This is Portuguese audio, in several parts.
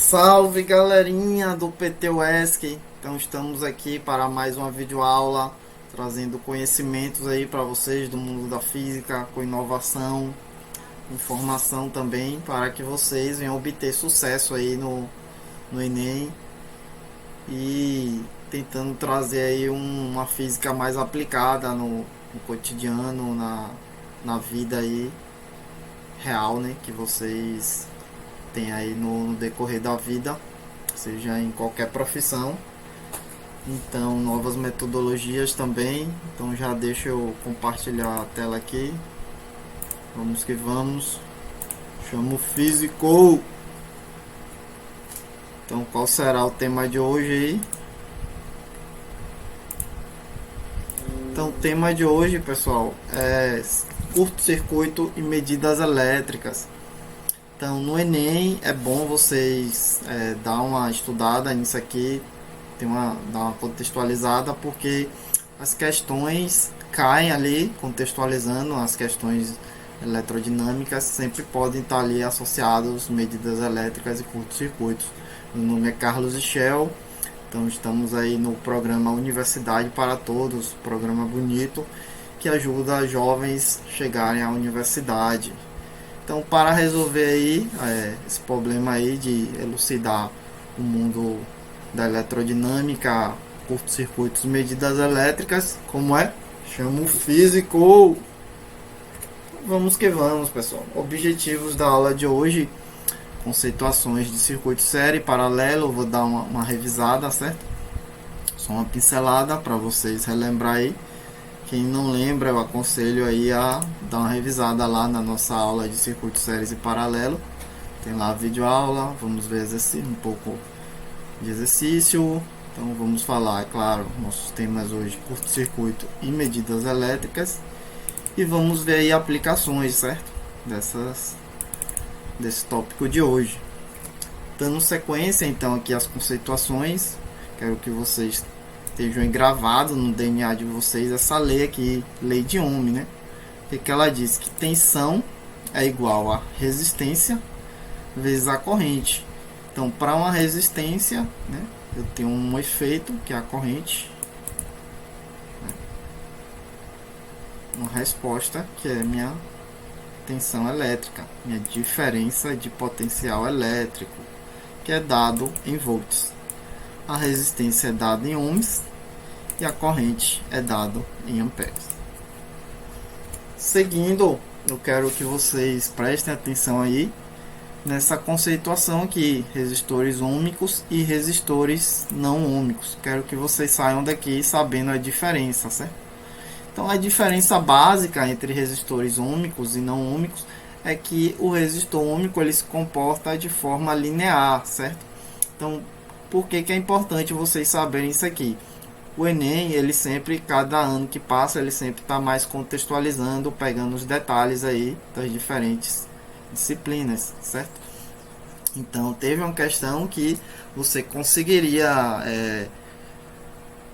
Salve galerinha do PT UESC. Então estamos aqui para mais uma videoaula trazendo conhecimentos aí para vocês do mundo da física, com inovação, informação também, para que vocês venham obter sucesso aí no Enem e tentando trazer aí uma física mais aplicada no cotidiano, na vida aí real, né, que vocês tem aí no decorrer da vida, seja em qualquer profissão. Então, novas metodologias também. Então, já deixa eu compartilhar a tela aqui. Vamos que vamos. Chamo o físico. Então, qual será o tema de hoje aí? Então, o tema de hoje, pessoal, é curto-circuito e medidas elétricas. Então, no Enem é bom vocês dar uma estudada nisso aqui, dar uma contextualizada, porque as questões caem ali, contextualizando as questões eletrodinâmicas, sempre podem estar ali associadas medidas elétricas e curtos-circuitos. Meu nome é Carlos Ischel, então estamos aí no programa Universidade para Todos, programa bonito que ajuda jovens a chegarem à universidade. Então, para resolver aí esse problema aí de elucidar o mundo da eletrodinâmica, curtos-circuitos, medidas elétricas, como é? Chamo o físico! Vamos que vamos, pessoal. Objetivos da aula de hoje: conceituações de circuito série, paralelo. Vou dar uma revisada, certo? Só uma pincelada para vocês relembrar aí. Quem não lembra, eu aconselho aí a dar uma revisada lá na nossa aula de circuito séries e paralelo. Tem lá a videoaula, vamos ver um pouco de exercício. Então vamos falar, é claro, nossos temas hoje: curto-circuito e medidas elétricas. E vamos ver aí aplicações, certo? Desse tópico de hoje. Dando sequência então aqui as conceituações, quero que vocês estejam gravados no DNA de vocês essa lei aqui, lei de Ohm, né? Que ela diz que tensão é igual a resistência vezes a corrente. Então, para uma resistência, né, eu tenho um efeito que é a corrente, né? Uma resposta que é minha tensão elétrica, minha diferença de potencial elétrico, que é dado em volts. A resistência é dada em ohms e a corrente é dado em amperes. Seguindo, eu quero que vocês prestem atenção aí nessa conceituação aqui: resistores ômicos e resistores não ômicos. Quero que vocês saiam daqui sabendo a diferença, certo? Então, a diferença básica entre resistores ômicos e não ômicos é que o resistor ômico ele se comporta de forma linear, certo? Então, por que é importante vocês saberem isso aqui? O Enem, ele sempre, cada ano que passa, ele sempre está mais contextualizando, pegando os detalhes aí das diferentes disciplinas, certo? Então, teve uma questão que você conseguiria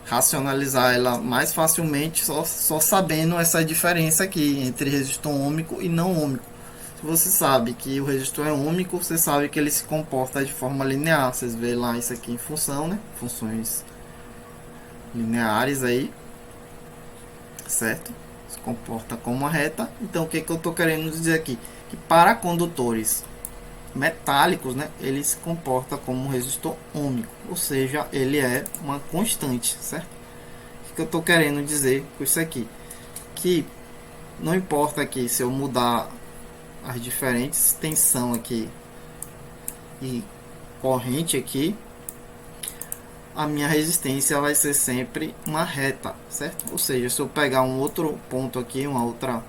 racionalizar ela mais facilmente só sabendo essa diferença aqui entre resistor ômico e não ômico. Se você sabe que o resistor é ômico, você sabe que ele se comporta de forma linear. Vocês veem lá isso aqui em função, né? Funções lineares aí, certo? Se comporta como uma reta. Então, o que eu estou querendo dizer aqui? Que para condutores metálicos, né, ele se comporta como um resistor ômico, ou seja, ele é uma constante, certo? O que eu estou querendo dizer com isso aqui? Que não importa aqui se eu mudar as diferentes tensão aqui e corrente aqui, a minha resistência vai ser sempre uma reta, certo? Ou seja, se eu pegar um outro ponto aqui, uma outra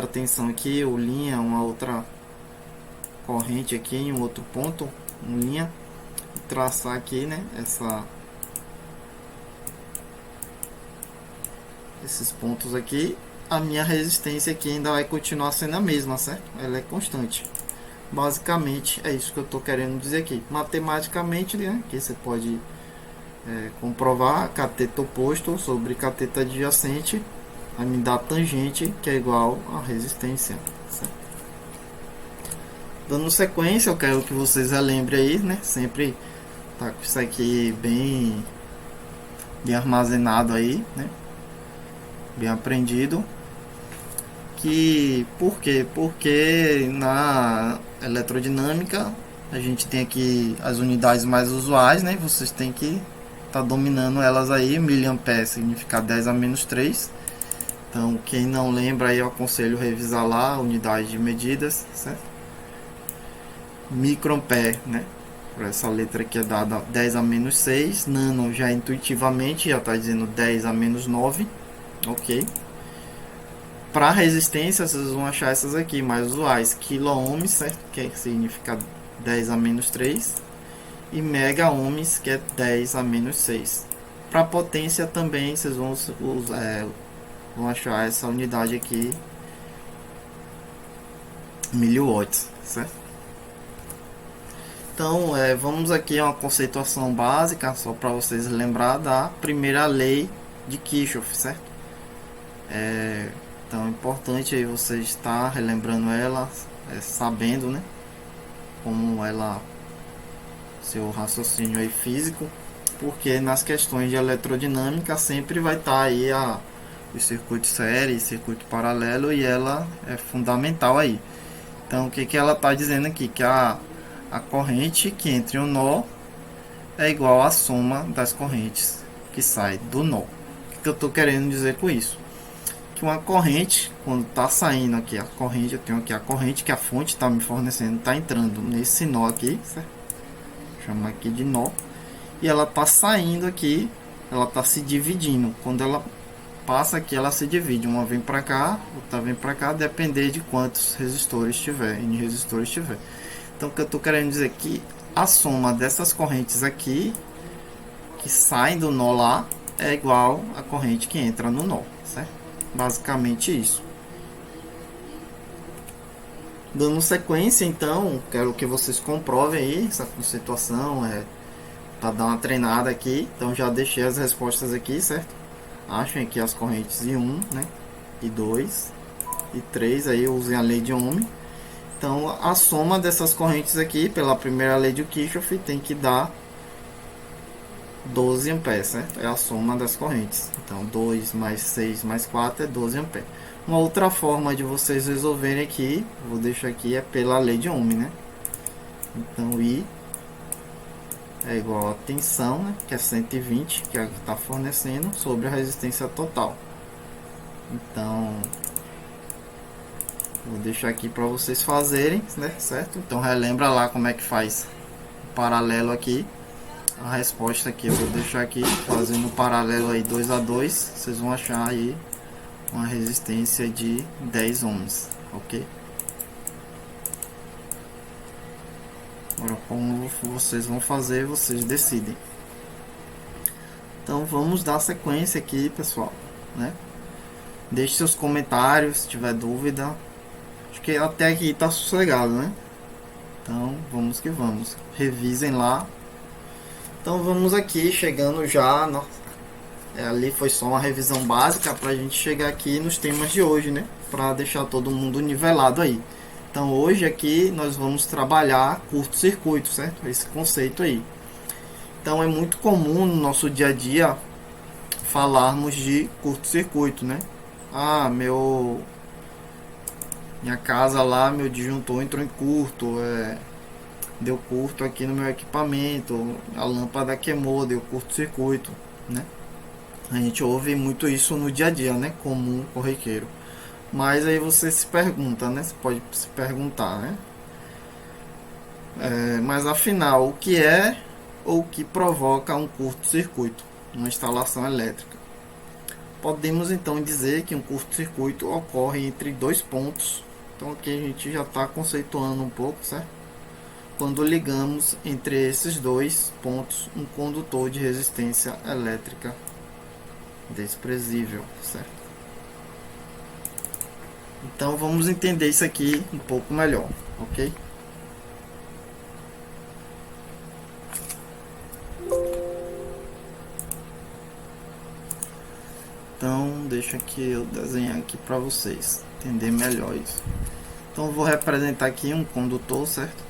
tensão aqui, ou linha, uma outra corrente aqui em um outro ponto, uma linha, e traçar aqui, né, esses pontos aqui, a minha resistência aqui ainda vai continuar sendo a mesma, certo? Ela é constante. Basicamente é isso que eu estou querendo dizer aqui. Matematicamente, né, que você pode comprovar cateto oposto sobre cateto adjacente vai me dar tangente, que é igual a resistência, certo? Dando sequência, eu quero que vocês relembrem aí, né? Sempre tá com isso aqui bem armazenado aí, né? Bem aprendido. Que por quê? Porque na eletrodinâmica a gente tem aqui as unidades mais usuais, né? Vocês têm que estar dominando elas aí. Miliampere significa 10 a menos 3. Então, quem não lembra aí, eu aconselho revisar lá a unidade de medidas, certo? Microampere, né? Por essa letra aqui é dada 10 a menos 6. Nano já intuitivamente já está dizendo 10 a menos 9. Ok. Para resistência, vocês vão achar essas aqui mais usuais: quilo-ohms, certo? Que significa 10 a menos 3. E mega-ohms, que é 10 a menos 6. Para potência também, vocês vão achar essa unidade aqui, miliwatts, certo? Então, vamos aqui a uma conceituação básica, só para vocês lembrar da primeira lei de Kirchhoff, certo? Então é importante aí você estar relembrando ela, sabendo, né, como ela, seu raciocínio aí físico, porque nas questões de elerodinâmica sempre vai estar aí o circuito série, circuito paralelo, e ela é fundamental aí. Então o que ela está dizendo aqui? Que a corrente que entra em um nó é igual à soma das correntes que sai do nó. O que eu estou querendo dizer com isso? Que uma corrente, quando está saindo aqui a corrente, eu tenho aqui a corrente que a fonte está me fornecendo, está entrando nesse nó aqui, certo? Chama aqui de nó, e ela está saindo aqui, ela está se dividindo. Quando ela passa aqui, ela se divide, uma vem para cá, outra vem para cá, depender de quantos resistores tiver, N resistores tiver. Então o que eu estou querendo dizer é que a soma dessas correntes aqui que saem do nó lá é igual à corrente que entra no nó, certo? Basicamente isso. Dando sequência, então, quero que vocês comprovem aí essa conceituação, para dar uma treinada aqui. Então já deixei as respostas aqui, certo? Achem aqui as correntes I1, né? I2 e 3, aí usem a lei de Ohm. Então a soma dessas correntes aqui, pela primeira lei de Kirchhoff, tem que dar 12 amperes, certo? É a soma das correntes. Então 2 mais 6 mais 4 é 12 amperes. Uma outra forma de vocês resolverem aqui, vou deixar aqui, é pela lei de Ohm, né? Então I é igual a tensão, né, que é 120, que é a que está fornecendo, sobre a resistência total. Então vou deixar aqui para vocês fazerem, né, certo? Então relembra lá como é que faz o paralelo aqui. A resposta aqui eu vou deixar aqui, fazendo o paralelo aí 2 a 2, vocês vão achar aí uma resistência de 10 ohms, ok? Agora, como vocês vão fazer, vocês decidem. Então vamos dar sequência aqui, pessoal, né? Deixe seus comentários se tiver dúvida. Acho que até aqui tá sossegado, né? Então vamos que vamos. Revisem lá. Então vamos aqui, chegando já. Ali foi só uma revisão básica para a gente chegar aqui nos temas de hoje, né? Para deixar todo mundo nivelado aí. Então hoje aqui nós vamos trabalhar curto-circuito, certo? Esse conceito aí. Então é muito comum no nosso dia a dia falarmos de curto-circuito, né? Ah, minha casa lá, meu disjuntor entrou em curto, deu curto aqui no meu equipamento, a lâmpada queimou, deu curto-circuito, né? A gente ouve muito isso no dia a dia, né? Comum, corriqueiro. Mas aí você se pergunta, né? Você pode se perguntar, né? Mas afinal, o que é ou o que provoca um curto-circuito numa instalação elétrica? Podemos então dizer que um curto-circuito ocorre entre dois pontos. Então aqui a gente já está conceituando um pouco, certo? Quando ligamos entre esses dois pontos um condutor de resistência elétrica desprezível, certo? Então vamos entender isso aqui um pouco melhor, ok? Então deixa que eu desenhar aqui para vocês entender melhor isso. Então eu vou representar aqui um condutor, certo?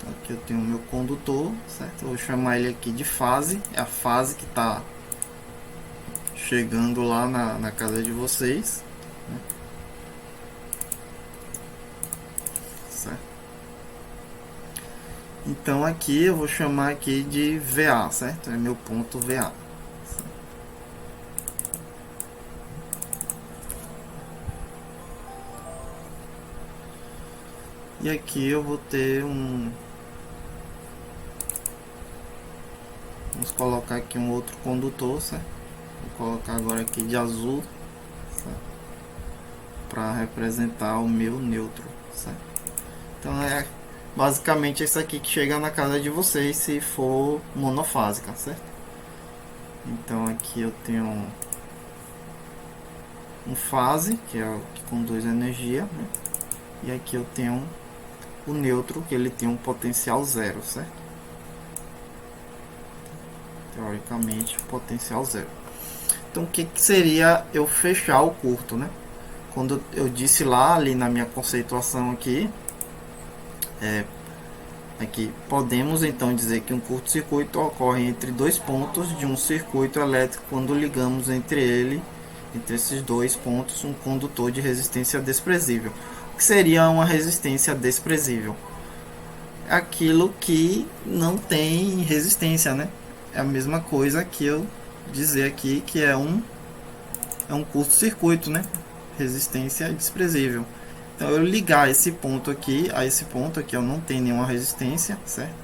Aqui eu tenho o meu condutor, certo? Eu vou chamar ele aqui de fase, é a fase que está chegando lá na casa de vocês, né? Certo? Então aqui eu vou chamar aqui de VA, certo? É meu ponto VA. E aqui eu vou ter vamos colocar aqui um outro condutor, certo? Vou colocar agora aqui de azul, para representar o meu neutro, certo? Então é basicamente esse aqui que chega na casa de vocês se for monofásica, certo? Então aqui eu tenho um fase, que é o que conduz a energia, né? E aqui eu tenho o neutro, que ele tem um potencial zero, certo? Teoricamente, potencial zero. Então o que seria eu fechar o curto, né? Quando eu disse lá, ali na minha conceituação aqui, aqui podemos então dizer que um curto-circuito ocorre entre dois pontos de um circuito elétrico quando ligamos entre esses dois pontos, um condutor de resistência desprezível. O que seria uma resistência desprezível? Aquilo que não tem resistência, né? É a mesma coisa que eu dizer aqui que é um curto-circuito, né? Resistência desprezível. Então eu ligar esse ponto aqui a esse ponto aqui, eu não tenho nenhuma resistência, certo?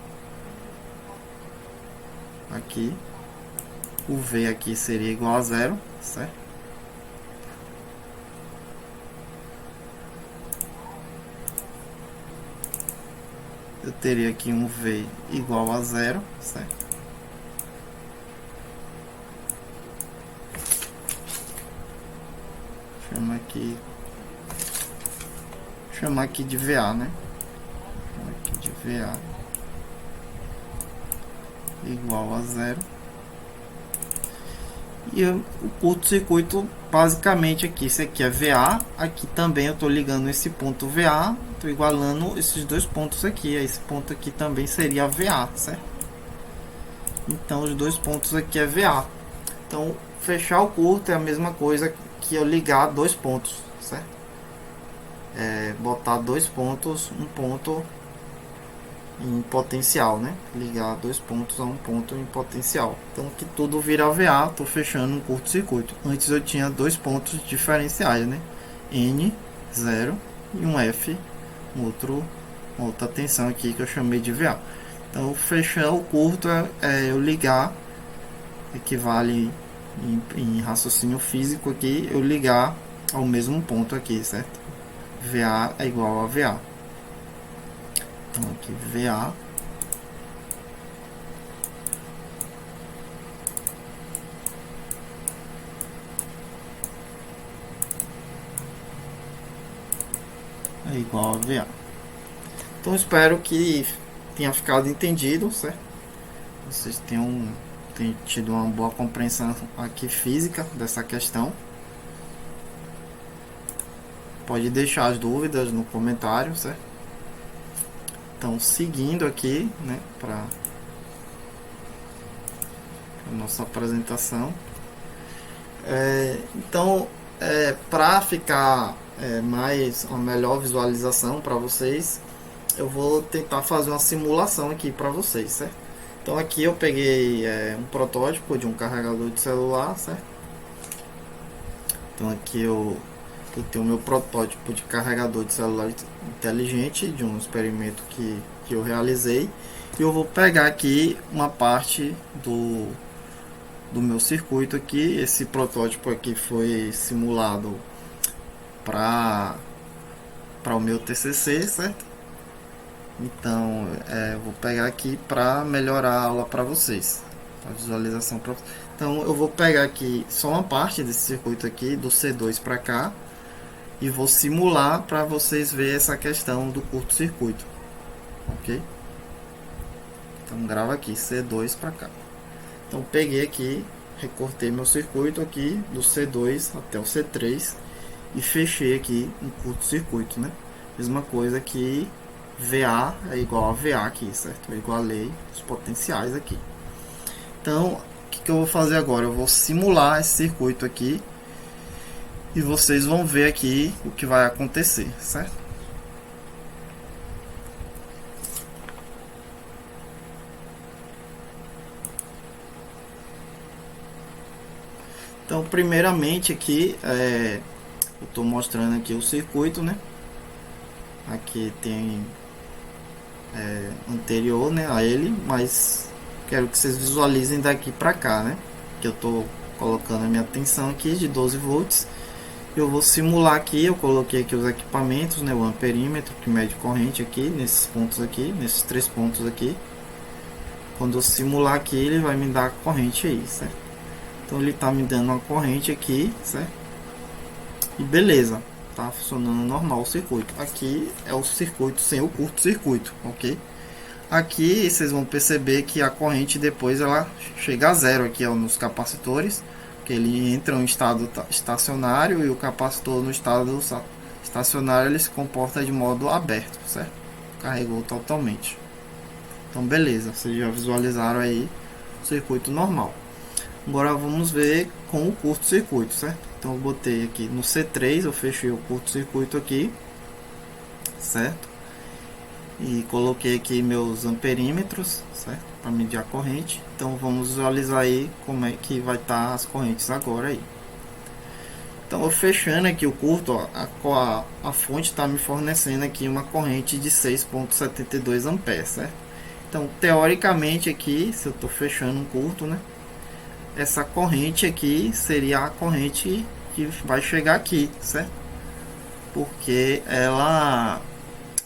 Aqui o V aqui seria igual a zero, certo? Eu teria aqui um V igual a zero, certo? Chamar aqui de VA, né? Chamar aqui de VA igual a zero. E o curto-circuito basicamente aqui, esse aqui é VA, aqui também eu estou ligando esse ponto VA, estou igualando esses dois pontos aqui, esse ponto aqui também seria VA, certo? Então os dois pontos aqui é VA. Então fechar o curto é a mesma coisa que eu ligar dois pontos, certo? Botar dois pontos, um ponto em potencial, né? Ligar dois pontos a um ponto em potencial. Então que tudo vira VA, estou fechando um curto-circuito. Antes eu tinha dois pontos diferenciais, né? N, 0 e um F, uma outra tensão aqui que eu chamei de VA. Então fechar o curto é eu ligar, equivale em raciocínio físico aqui, eu ligar ao mesmo ponto aqui, certo? VA é igual a VA. Então aqui VA é igual a VA. Então espero que tenha ficado entendido, certo? Vocês tenham tido uma boa compreensão aqui física dessa questão. Pode deixar as dúvidas no comentário, certo? Então, seguindo aqui, né, para a nossa apresentação. Então, para ficar uma melhor visualização para vocês, eu vou tentar fazer uma simulação aqui para vocês, certo? Então aqui eu peguei um protótipo de um carregador de celular, certo? Então aqui eu tenho o meu protótipo de carregador de celular inteligente de um experimento que eu realizei, e eu vou pegar aqui uma parte do meu circuito aqui. Esse protótipo aqui foi simulado para o meu TCC, certo? Então eu vou pegar aqui para melhorar a aula para vocês, a visualização para vocês. Então eu vou pegar aqui só uma parte desse circuito aqui do C2 para cá e vou simular para vocês verem essa questão do curto-circuito, ok? Então grava aqui C2 para cá. Então peguei aqui, recortei meu circuito aqui do C2 até o C3 e fechei aqui um curto-circuito, né? Mesma coisa que VA é igual a VA aqui, certo? Eu igualei os potenciais aqui. Então, o que eu vou fazer agora? Eu vou simular esse circuito aqui e vocês vão ver aqui o que vai acontecer, certo? Então, primeiramente aqui, eu estou mostrando aqui o circuito, né? Aqui tem anterior, né, a ele, mas quero que vocês visualizem daqui para cá, né? Que eu estou colocando a minha tensão aqui de 12 volts. Eu vou simular aqui, eu coloquei aqui os equipamentos, né, o amperímetro que mede corrente aqui, nesses pontos aqui, nesses 3 pontos aqui. Quando eu simular aqui, ele vai me dar a corrente aí, certo? Então ele está me dando uma corrente aqui, certo? E beleza, tá funcionando normal o circuito. Aqui é o circuito sem o curto-circuito, ok? Aqui vocês vão perceber que a corrente depois ela chega a zero aqui, ó, nos capacitores, que ele entra em estado estacionário e o capacitor no estado estacionário ele se comporta de modo aberto, certo? Carregou totalmente. Então beleza, vocês já visualizaram aí o circuito normal. Agora vamos ver com o curto-circuito, certo? Então eu botei aqui no C3, eu fechei o curto-circuito aqui, certo? E coloquei aqui meus amperímetros, certo? Para medir a corrente. Então vamos visualizar aí como é que vai estar as correntes agora aí. Então eu fechando aqui o curto, ó, a fonte está me fornecendo aqui uma corrente de 6,72 amperes, certo? Então teoricamente aqui, se eu estou fechando um curto, né? Essa corrente aqui seria a corrente que vai chegar aqui, certo? Porque ela,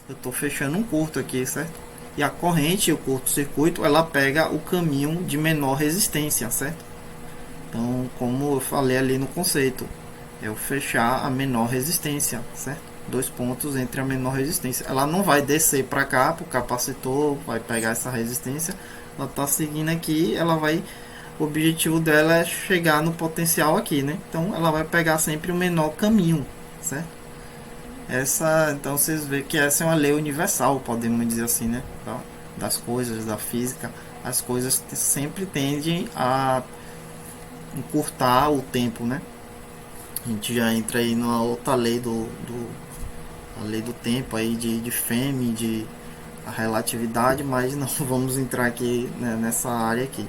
eu estou fechando um curto aqui, certo? E a corrente, o curto-circuito, ela pega o caminho de menor resistência, certo? Então, como eu falei ali no conceito, eu fechar a menor resistência, certo? 2 pontos entre a menor resistência. Ela não vai descer para cá, para o capacitor, vai pegar essa resistência. Ela está seguindo aqui, ela vai... O objetivo dela é chegar no potencial aqui, né? Então ela vai pegar sempre o menor caminho, certo? Então vocês veem que essa é uma lei universal, podemos dizer assim, né? Das coisas, da física. As coisas sempre tendem a encurtar o tempo, né? A gente já entra aí numa outra lei a lei do tempo aí de Fermi, de a relatividade, mas não vamos entrar aqui, né, nessa área aqui,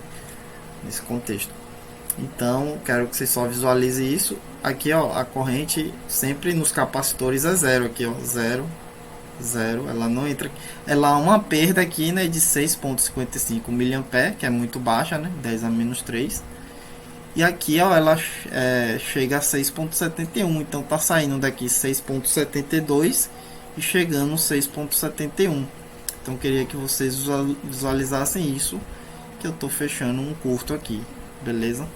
nesse contexto. Então quero que vocês só visualizem isso. Aqui, ó, a corrente sempre nos capacitores é zero aqui, ó, zero, ela não entra. Ela há uma perda aqui, né, de 6,55 mA, que é muito baixa, né, 10 a menos 3. E aqui, ó, ela chega a 6,71, então tá saindo daqui 6,72 e chegando 6,71. Então queria que vocês visualizassem isso, que eu tô fechando um curto aqui, beleza?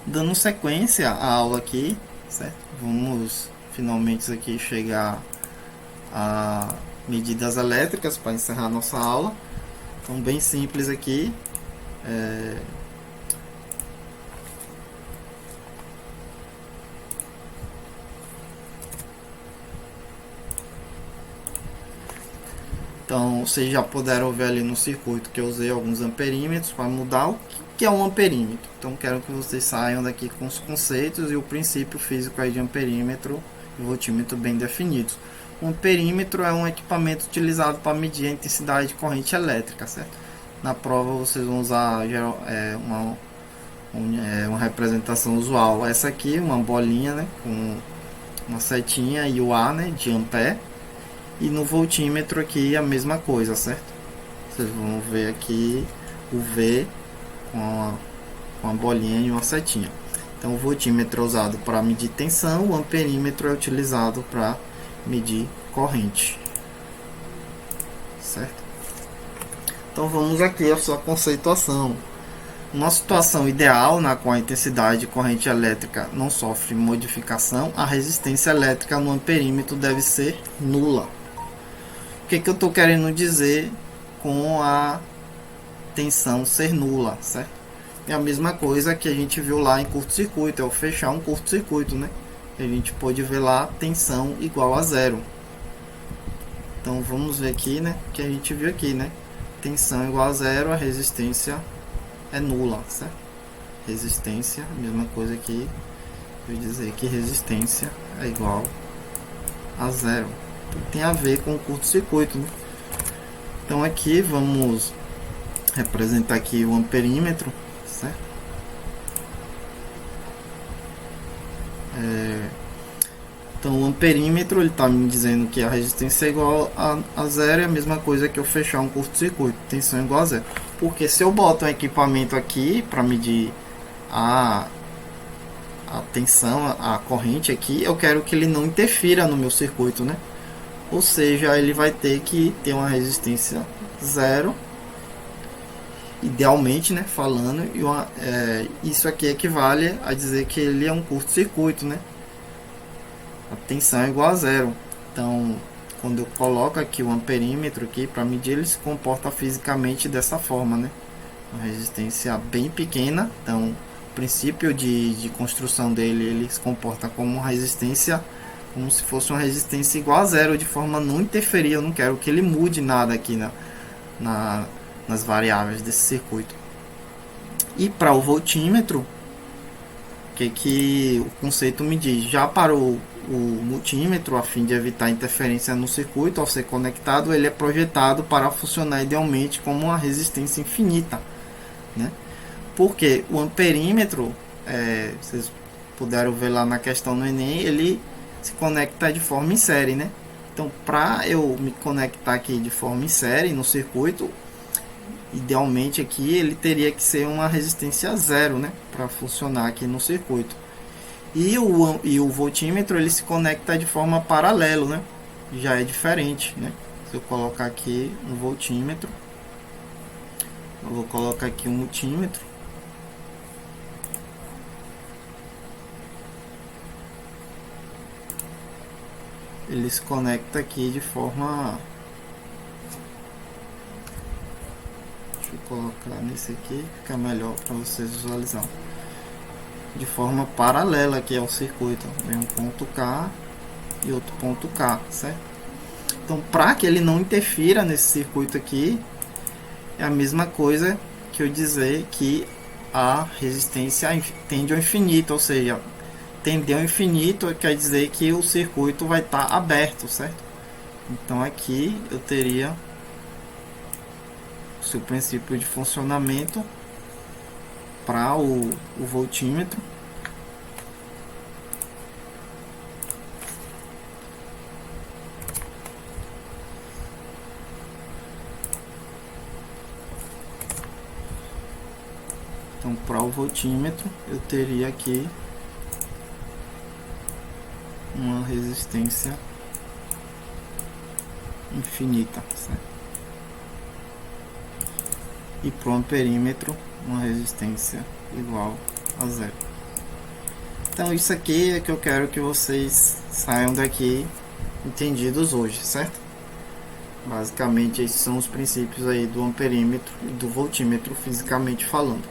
Dando sequência à aula aqui, certo? Vamos finalmente aqui chegar a medidas elétricas para encerrar nossa aula. Então bem simples aqui. Então vocês já puderam ver ali no circuito que eu usei alguns amperímetros para mudar o que é um amperímetro. Então quero que vocês saiam daqui com os conceitos e o princípio físico aí de amperímetro e voltímetro bem definidos. Um amperímetro é um equipamento utilizado para medir a intensidade de corrente elétrica, certo? Na prova vocês vão usar uma representação usual. Essa aqui, uma bolinha, né, com uma setinha e o A, né, de ampere. E no voltímetro aqui a mesma coisa, certo? Vocês vão ver aqui o V com a bolinha e uma setinha. Então o voltímetro é usado para medir tensão, o amperímetro é utilizado para medir corrente, certo? Então vamos aqui a sua conceituação. Numa situação ideal, na qual a intensidade de corrente elétrica não sofre modificação, a resistência elétrica no amperímetro deve ser nula. O que eu estou querendo dizer com a tensão ser nula, certo? é a mesma coisa que a gente viu lá em curto-circuito, é o fechar um curto-circuito, né? A gente pode ver lá tensão igual a zero. Então vamos ver aqui, né? Que a gente viu aqui, né? Tensão igual a zero, a resistência é nula, certo? Resistência, a mesma coisa aqui. Vou dizer que resistência é igual a zero. Então, tem a ver com o curto-circuito, né? Então aqui vamos representar aqui o amperímetro, certo? Então o amperímetro ele está me dizendo que a resistência é igual a zero, é a mesma coisa que eu fechar um curto-circuito, tensão igual a zero. Porque se eu boto um equipamento aqui para medir a tensão, a corrente aqui, eu quero que ele não interfira no meu circuito, né? Ou seja, ele vai ter que ter uma resistência zero, idealmente, né, falando, e isso aqui equivale a dizer que ele é um curto-circuito, né? A tensão é igual a zero. Então, quando eu coloco aqui o amperímetro aqui para medir, ele se comporta fisicamente dessa forma, né? Uma resistência bem pequena. Então, o princípio de construção dele, ele se comporta como uma resistência, como se fosse uma resistência igual a zero, de forma a não interferir. Eu não quero que ele mude nada aqui nas variáveis desse circuito. E para o voltímetro, que o conceito me diz? Já para o multímetro, a fim de evitar interferência no circuito, ao ser conectado, ele é projetado para funcionar idealmente como uma resistência infinita, né? Porque o amperímetro, vocês puderam ver lá na questão no Enem, ele se conecta de forma em série, né? Então, para eu me conectar aqui de forma em série no circuito, idealmente aqui ele teria que ser uma resistência zero, né, para funcionar aqui no circuito. E o voltímetro ele se conecta de forma paralela, né? Já é diferente, né? Se eu colocar aqui um voltímetro, eu vou colocar aqui um multímetro. Ele se conecta aqui de forma... Deixa eu colocar nesse aqui, fica melhor para vocês visualizarem. De forma paralela aqui ao circuito. Vem um ponto K e outro ponto K, certo? Então, para que ele não interfira nesse circuito aqui, é a mesma coisa que eu dizer que a resistência tende ao infinito, ou seja, tender ao infinito quer dizer que o circuito vai estar aberto, certo? Então aqui eu teria o seu princípio de funcionamento para o voltímetro. Então, para o voltímetro, eu teria aqui uma resistência infinita, certo? E para o amperímetro, uma resistência igual a zero. Então, isso aqui é que eu quero que vocês saiam daqui entendidos hoje, certo? Basicamente, esses são os princípios aí do amperímetro e do voltímetro, fisicamente falando.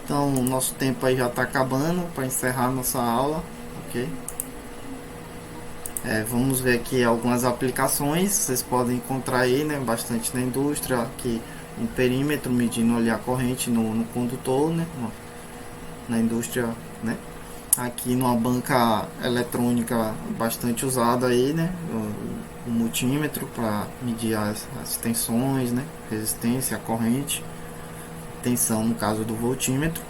Então, o nosso tempo aí já está acabando para encerrar nossa aula, ok? Vamos ver aqui algumas aplicações, vocês podem encontrar aí, né, bastante na indústria, aqui um perímetro medindo ali a corrente no condutor, né, na indústria, né? Aqui numa banca eletrônica bastante usada aí, né, o multímetro para medir as tensões, né, resistência, a corrente, tensão no caso do voltímetro.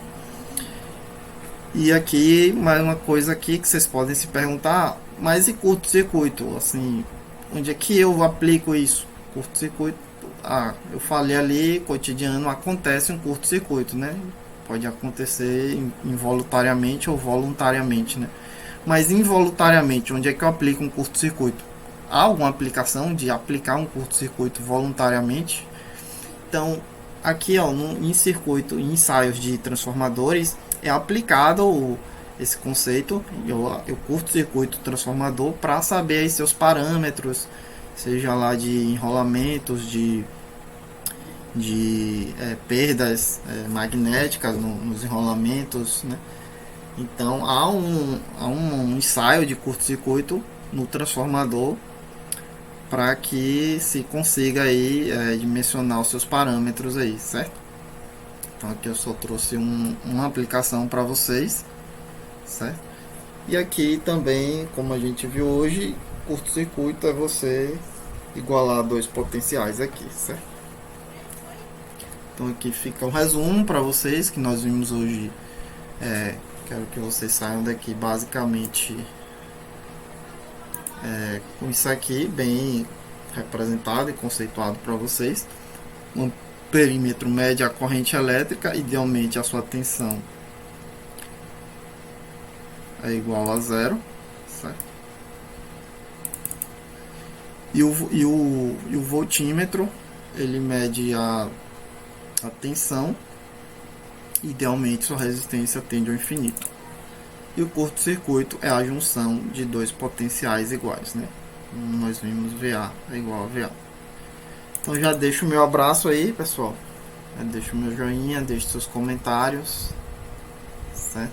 E aqui mais uma coisa aqui que vocês podem se perguntar, mas e curto-circuito, assim, onde é que eu aplico isso? Curto-circuito, eu falei ali, cotidiano acontece um curto-circuito, né? Pode acontecer involuntariamente ou voluntariamente, né? Mas involuntariamente, onde é que eu aplico um curto-circuito? Há alguma aplicação de aplicar um curto-circuito voluntariamente? Então, aqui, ó, em circuito, em ensaios de transformadores, é aplicado esse conceito, o curto-circuito transformador, para saber aí seus parâmetros, seja lá de enrolamentos, de perdas magnéticas nos enrolamentos, né? Então há um ensaio de curto-circuito no transformador para que se consiga aí dimensionar os seus parâmetros aí, certo? Então aqui eu só trouxe uma aplicação para vocês, certo? E aqui também, como a gente viu hoje, curto-circuito é você igualar dois potenciais aqui, certo? Então aqui fica o resumo para vocês que nós vimos hoje. Quero que vocês saiam daqui basicamente com isso aqui bem representado e conceituado para vocês. Um perímetro mede a corrente elétrica, idealmente a sua tensão é igual a zero, certo? E o voltímetro ele mede a tensão, idealmente sua resistência tende ao infinito. E o curto-circuito é a junção de dois potenciais iguais, né? Nós vimos VA é igual a VA. Então já deixo o meu abraço aí, pessoal. Deixa o meu joinha, deixe seus comentários, certo?